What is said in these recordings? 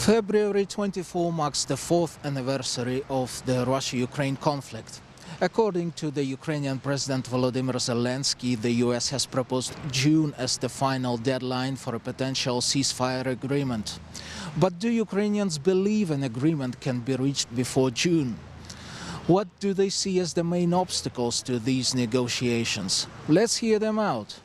February 24 marks the fourth anniversary of the Russia-Ukraine conflict. According to the Ukrainian President Volodymyr Zelensky, the US has proposed June as the final deadline for a potential ceasefire agreement. But do Ukrainians believe an agreement can be reached before June? What do they see as the main obstacles to these negotiations? Let's hear them out.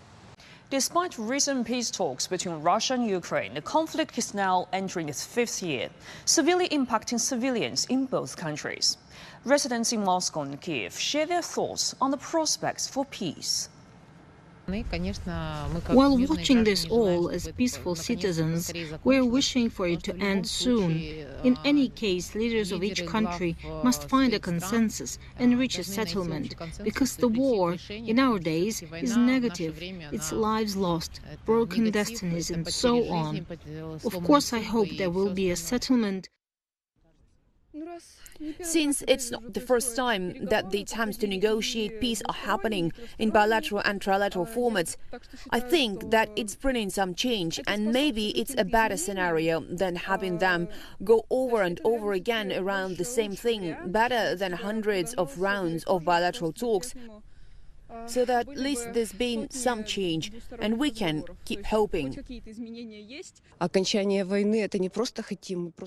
Despite recent peace talks between Russia and Ukraine, the conflict is now entering its fifth year, severely impacting civilians in both countries. Residents in Moscow and Kiev share their thoughts on the prospects for peace. While watching this all as peaceful citizens, we're wishing for it to end soon. In any case, leaders of each country must find a consensus and reach a settlement, because the war, in our days, is negative. It's lives lost, broken destinies, and so on. Of course, I hope there will be a settlement. Since it's not the first time that the attempts to negotiate peace are happening in bilateral and trilateral formats, I think that it's bringing some change, and maybe it's a better scenario than having them go over and over again around the same thing, better than hundreds of rounds of bilateral talks. So that at least there's been some change, and we can keep hoping.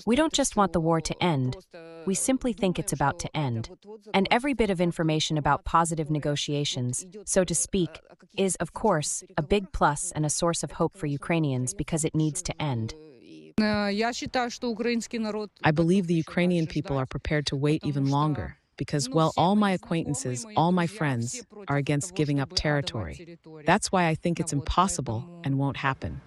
We don't just want the war to end. We simply think it's about to end. And every bit of information about positive negotiations, so to speak, is, of course, a big plus and a source of hope for Ukrainians because it needs to end. I believe the Ukrainian people are prepared to wait even longer. Because, well, all my acquaintances, all my friends are against giving up territory. That's why I think it's impossible and won't happen.